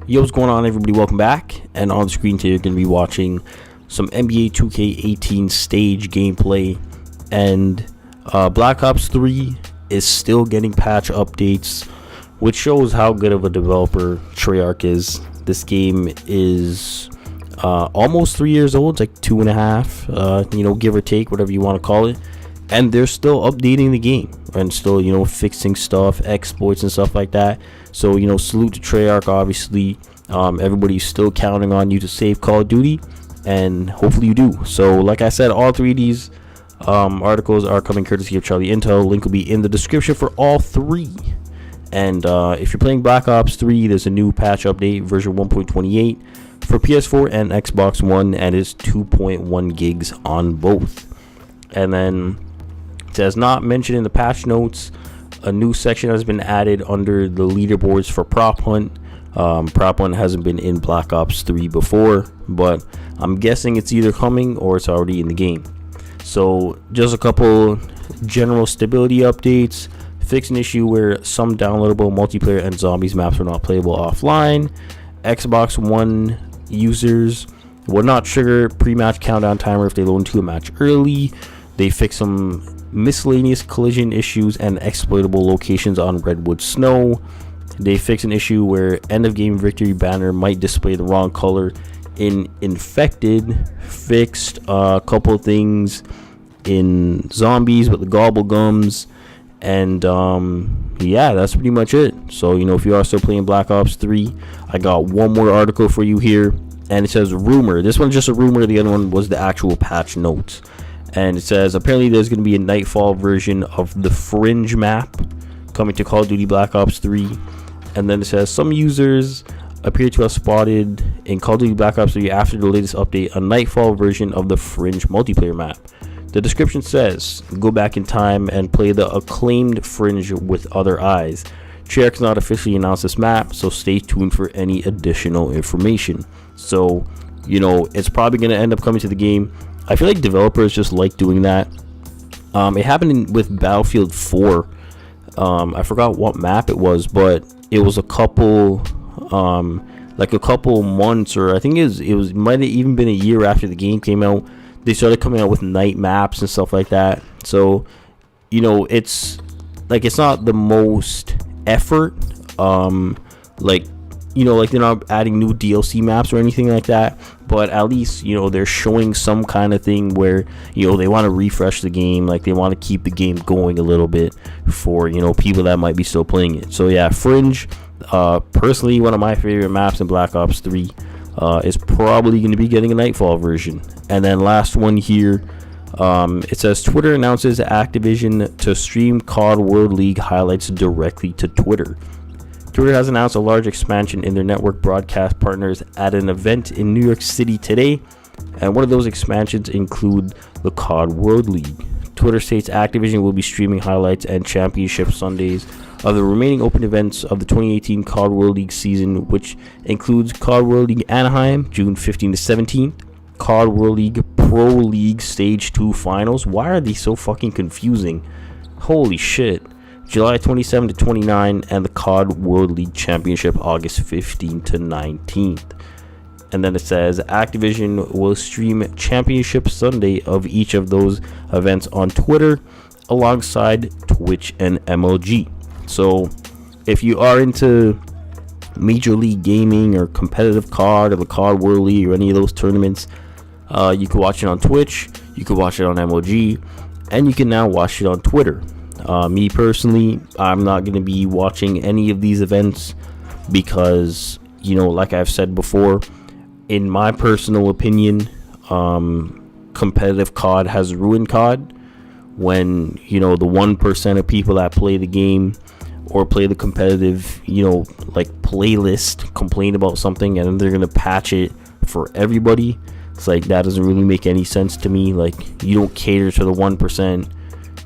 Yo, what's going on, everybody? Welcome back. And on the screen today, you're going to be watching some NBA 2K18 stage gameplay. And Black Ops 3 is still getting patch updates, which shows how good of a developer Treyarch is. This game is almost 3 years old. It's like 2.5, give or take, whatever you want to call it. And they're still updating the game and still, fixing stuff, exploits and stuff like that. So, salute to Treyarch, obviously. Everybody's still counting on you to save Call of Duty, and hopefully you do. So, like I said, all three of these articles are coming courtesy of Charlie Intel. Link will be in the description for all three. And if you're playing Black Ops 3, there's a new patch update, version 1.28 for PS4 and Xbox One, and it's 2.1 gigs on both. And then it says, not mentioned in the patch notes, a new section has been added under the leaderboards for Prop Hunt. Prop Hunt hasn't been in Black Ops 3 before, but I'm guessing it's either coming or it's already in the game. So just a couple general stability updates. Fix an issue where some downloadable multiplayer and zombies maps are not playable offline. Xbox One users will not trigger pre-match countdown timer if they load into a match early. They fix some miscellaneous collision issues and exploitable locations on Redwood Snow. They fix an issue where end of game victory banner might display the wrong color in Infected. Fixed a couple things in Zombies with the gobble gums. And yeah, that's pretty much it. So if you are still playing Black Ops 3, I got one more article for you here, and it says rumor. This one's just a rumor. The other one was the actual patch notes. And it says apparently there's going to be a Nightfall version of the Fringe map coming to Call of Duty Black Ops 3. And then it says some users appear to have spotted in Call of Duty Black Ops 3 after the latest update a Nightfall version of the Fringe multiplayer map. The description says, go back in time and play the acclaimed Fringe with other eyes. Treyarch has not officially announced this map, so stay tuned for any additional information. So, it's probably going to end up coming to the game. I feel like developers just like doing that. It happened with Battlefield 4. I forgot what map it was, but it was a couple months, or I think it might have even been a year after the game came out. They started coming out with night maps and stuff like that. So, it's not the most effort. They're not adding new DLC maps or anything like that. But at least, they're showing some kind of thing where, they want to refresh the game. Like, they want to keep the game going a little bit for, people that might be still playing it. So, yeah, Fringe, personally, one of my favorite maps in Black Ops 3. Is probably going to be getting a Nightfall version. And then last one here, it says Twitter announces Activision to stream COD World League highlights directly to Twitter. Twitter has announced a large expansion in their network broadcast partners at an event in New York City today, and one of those expansions include the COD World League. Twitter states Activision will be streaming highlights and championship Sundays of the remaining open events of the 2018 COD World League season, which includes COD World League Anaheim, June 15 to 17th, COD World League Pro League Stage 2 Finals. Why are these so fucking confusing? Holy shit. July 27 to 29, and the COD World League Championship, August 15 to 19th. And then it says Activision will stream Championship Sunday of each of those events on Twitter alongside Twitch and MLG. So if you are into Major League Gaming or competitive COD or the COD World League or any of those tournaments, you can watch it on Twitch, you can watch it on MLG, and you can now watch it on Twitter. Me personally, I'm not going to be watching any of these events because, like I've said before, in my personal opinion, competitive COD has ruined COD when, the 1% of people that play the game or play the competitive, playlist complain about something and then they're going to patch it for everybody. It's like, that doesn't really make any sense to me. Like, you don't cater to the 1%.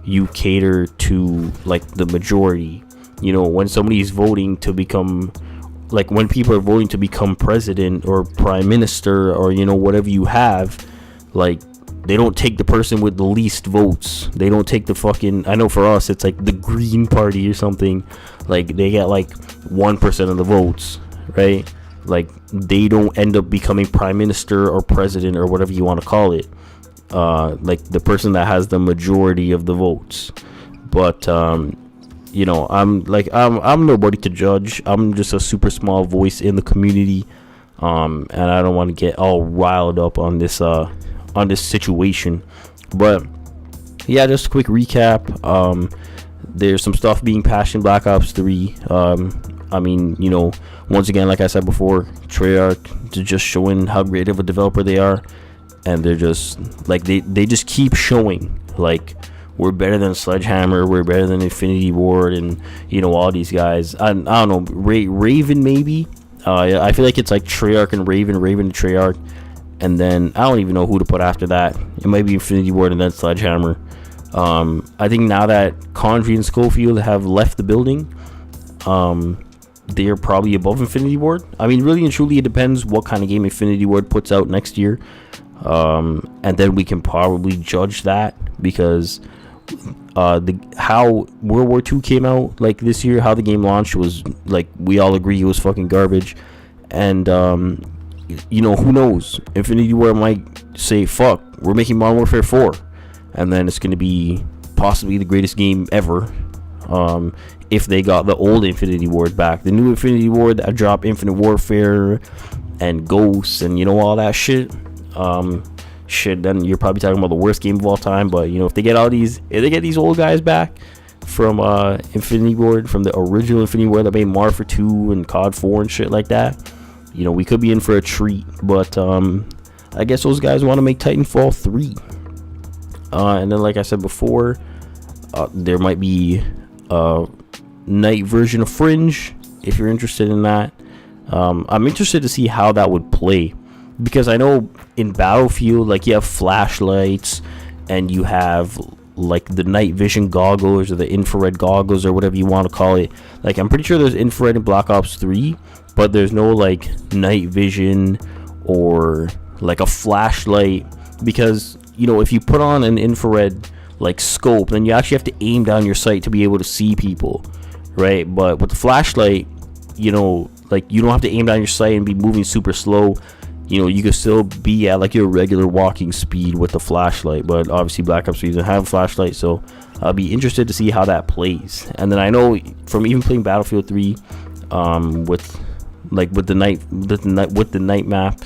You cater to the majority. When somebody's voting to become, when people are voting to become president or prime minister or whatever you have, they don't take the person with the least votes. They don't take the fucking, I know for us it's like the Green Party or something. They get 1% of the votes, right? like they don't end up becoming prime minister or president or whatever you want to call it, like the person that has the majority of the votes. But you know, I'm nobody to judge. I'm just a super small voice in the community, and I don't want to get all riled up on this situation. But yeah, just a quick recap. There's some stuff being patched in Black Ops 3. I mean, you know, once again, like I said before, Treyarch, they're just showing how great of a developer they are, and they're just like they just keep showing like we're better than Sledgehammer, we're better than Infinity Ward, and you know, all these guys. I don't know, Raven maybe. I feel like it's like Treyarch and Raven and Treyarch, and then I don't even know who to put after that. It might be Infinity Ward and then Sledgehammer. I think now that Condrey and Schofield have left the building, they're probably above Infinity Ward. I mean, really and truly, it depends what kind of game Infinity Ward puts out next year, and then we can probably judge that, because how World War II came out like this year, how the game launched was like, we all agree it was fucking garbage. And you know, who knows, Infinity Ward might say, fuck, we're making Modern Warfare 4, and then it's going to be possibly the greatest game ever, if they got the old Infinity Ward back. The new Infinity Ward that dropped Infinite Warfare and Ghosts and, you know, all that shit, then you're probably talking about the worst game of all time. But, you know, if they get these old guys back from Infinity Ward, from the original Infinity Ward that made Modern Warfare 2 and COD 4 and shit like that, you know, we could be in for a treat. But I guess those guys want to make Titanfall 3. And then, like I said before, there might be a night version of Fringe, if you're interested in that. I'm interested to see how that would play, because I know in Battlefield, like, you have flashlights and you have like the night vision goggles or the infrared goggles or whatever you want to call it. Like, I'm pretty sure there's infrared in Black Ops 3, but there's no like night vision or like a flashlight, because, you know, if you put on an infrared like scope, then you actually have to aim down your sight to be able to see people, right? But with the flashlight, you know, like, you don't have to aim down your sight and be moving super slow. You know, you could still be at like your regular walking speed with the flashlight. But obviously Black Ops 3 doesn't have a flashlight, so I'll be interested to see how that plays. And then I know from even playing Battlefield 3, with the night map,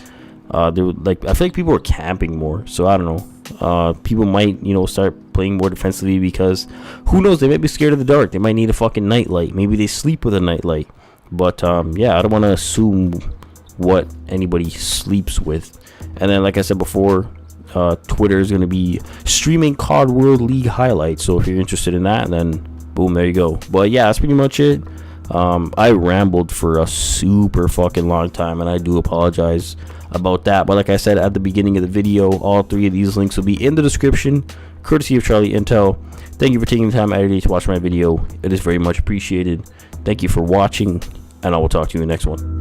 there were, like, I feel like people were camping more. So I don't know. People might, you know, start playing more defensively, because who knows, they might be scared of the dark. They might need a fucking nightlight. Maybe they sleep with a nightlight. But yeah, I don't want to assume what anybody sleeps with. And then, like I said before, Twitter is going to be streaming COD World League highlights, so if you're interested in that, then boom, there you go. But yeah, that's pretty much it. I rambled for a super fucking long time, and I do apologize about that. But like I said at the beginning of the video, all three of these links will be in the description, courtesy of Charlie Intel. Thank you for taking the time out of your day to watch my video. It is very much appreciated. Thank you for watching, and I will talk to you in the next one.